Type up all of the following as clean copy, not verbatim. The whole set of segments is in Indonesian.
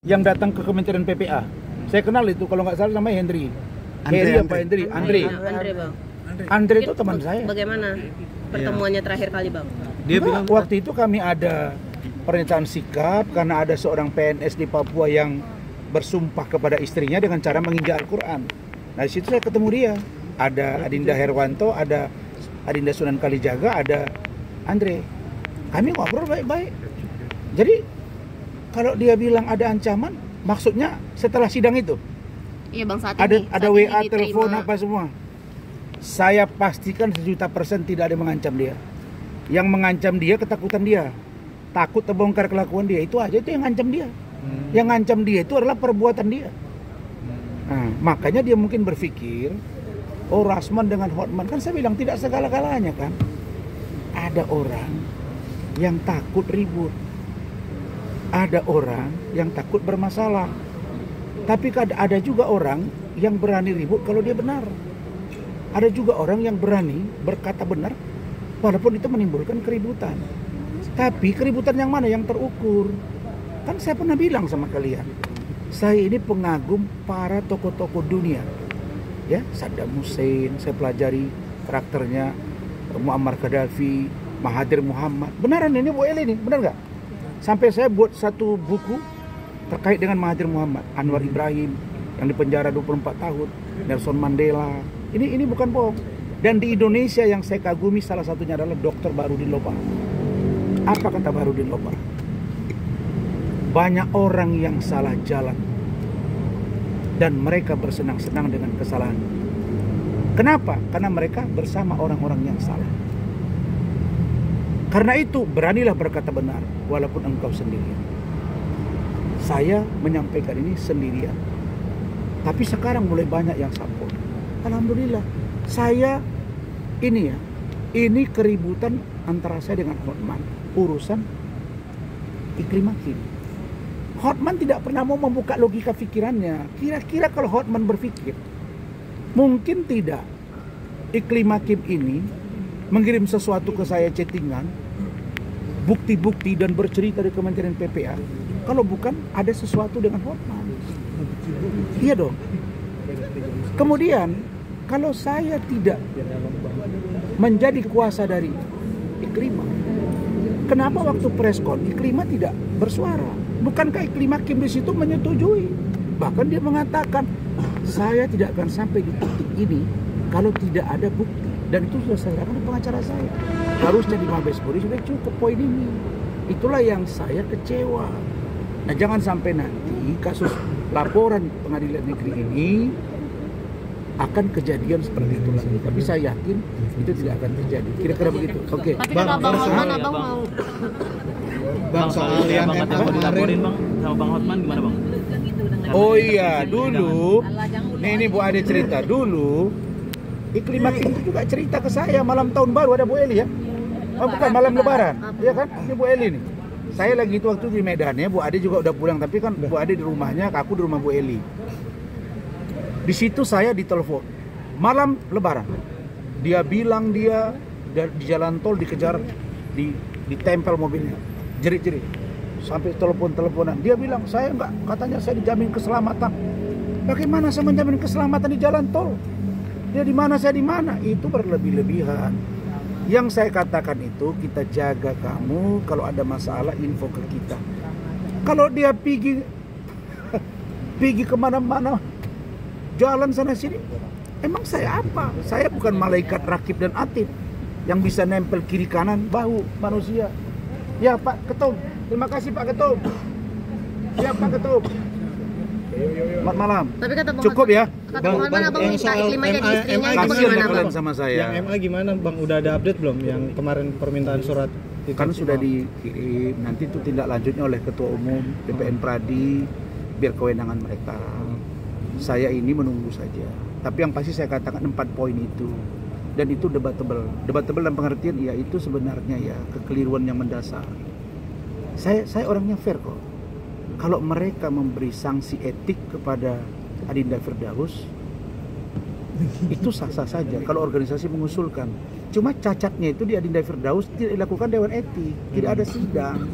yang datang ke Kementerian PPA. Saya kenal itu, kalau nggak salah namanya Hendri. Andre Bang. Andre itu teman saya. Bagaimana pertemuannya terakhir kali, Bang? Dia bilang waktu itu kami ada pernyataan sikap karena ada seorang PNS di Papua yang bersumpah kepada istrinya dengan cara menginjak Al-Quran. Nah di situ saya ketemu dia. Ada Adinda Herwanto, ada Adinda Sunan Kalijaga, ada Andre. Kami ngobrol baik-baik. Jadi kalau dia bilang ada ancaman, maksudnya setelah sidang itu? Iya Bang, saat ada WA, telepon, apa semua. Saya pastikan 1.000.000% tidak ada yang mengancam dia. Yang mengancam dia ketakutan dia. Takut terbongkar kelakuan dia, itu aja itu yang ngancam dia. Yang ngancam dia itu adalah perbuatan dia. Nah, makanya dia mungkin berpikir, oh Rasman dengan Hotman, kan saya bilang tidak segala-galanya kan. Ada orang yang takut ribut. Ada orang yang takut bermasalah. Tapi ada juga orang yang berani ribut kalau dia benar. Ada juga orang yang berani berkata benar walaupun itu menimbulkan keributan. Tapi keributan yang mana yang terukur? Kan saya pernah bilang sama kalian, saya ini pengagum para tokoh-tokoh dunia. Ya, Saddam Hussein, saya pelajari karakternya, Muammar Gaddafi, Mahathir Muhammad. Beneran ini Bu Eli ini, benar nggak? Sampai saya buat satu buku terkait dengan Mahathir Muhammad, Anwar Ibrahim yang dipenjara 24 tahun, Nelson Mandela. Ini bukan bohong. Dan di Indonesia yang saya kagumi salah satunya adalah Dr. Barudin Lopa. Apa kata Barudin Lopa? Banyak orang yang salah jalan dan mereka bersenang-senang dengan kesalahan. Kenapa? Karena mereka bersama orang-orang yang salah. Karena itu beranilah berkata benar walaupun engkau sendirian. Saya menyampaikan ini sendirian. Tapi sekarang mulai banyak yang support. Alhamdulillah. Saya ini keributan antara saya dengan Hotman. Urusan iklim makin. Hotman tidak pernah mau membuka logika pikirannya. Kira-kira kalau Hotman berpikir, mungkin tidak iklim hakim ini mengirim sesuatu ke saya chattingan, bukti-bukti dan bercerita di Kementerian PPA, kalau bukan ada sesuatu dengan Hotman. Iya dong. Kemudian kalau saya tidak menjadi kuasa dari Iklima, kenapa waktu preskon Iklima tidak bersuara? Bukankah Iklima Hakim di situ menyetujui? Bahkan dia mengatakan, saya tidak akan sampai di titik ini kalau tidak ada bukti. Dan itu sudah saya lakukan di pengacara saya. Harusnya di Mabes Polri sudah cukup poin ini. Itulah yang saya kecewa. Nah jangan sampai nanti kasus laporan pengadilan negeri ini akan kejadian seperti itu lagi. Tapi saya yakin itu tidak akan terjadi. Kira-kira begitu. Oke. Tapi kata Bang Hotman, Abang mau. Bang, soal yang dilaporin Bang sama Bang Hotman gimana Bang? Oh iya, dulu ini Bu Ade cerita dulu. Iklim Hakim itu juga cerita ke saya malam tahun baru, ada Bu Eli ya. Oh bukan, malam lebaran. Iya kan? Ini Bu Eli nih. Saya lagi itu waktu di Medan ya, Bu Ade juga udah pulang, tapi kan Bu Ade di rumahnya, aku di rumah Bu Eli. Di situ saya ditelepon malam lebaran. Dia bilang dia di jalan tol dikejar, ditempel mobilnya. Jerit-jerit. Sampai telepon-teleponan. Dia bilang, saya enggak, katanya saya dijamin keselamatan. Bagaimana saya menjamin keselamatan di jalan tol? Dia di mana, saya di mana? Itu berlebih-lebihan. Yang saya katakan itu, kita jaga kamu, kalau ada masalah info ke kita. Kalau dia pergi kemana-mana, jalan sana sini, emang saya apa? Saya bukan malaikat rakib dan atid yang bisa nempel kiri kanan bahu manusia. Ya Pak Ketum, terima kasih Pak Ketum. Ya Pak Ketum. Selamat malam. Tapi kata Bang cukup ya. Kata Bang Hotman, Abang minta Iklim aja di istrinya, itu Kasian bagaimana Bang? sama saya. Yang MA gimana Bang? Udah ada update belum? Yang kemarin permintaan surat itu Kan sudah dikirim, nanti itu tindak lanjutnya oleh Ketua Umum BPN Pradi, biar kewenangan mereka. Saya ini menunggu saja. Tapi yang pasti saya katakan 4 poin itu. Dan itu debatable. Debatable dalam pengertian ya itu sebenarnya ya kekeliruan yang mendasar. Saya orangnya fair kok. Kalau mereka memberi sanksi etik kepada Adinda Firdaus, itu sah-sah saja kalau organisasi mengusulkan. Cuma cacatnya itu di Adinda Firdaus tidak dilakukan dewan etik, tidak ada sidang,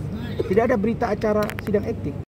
tidak ada berita acara sidang etik.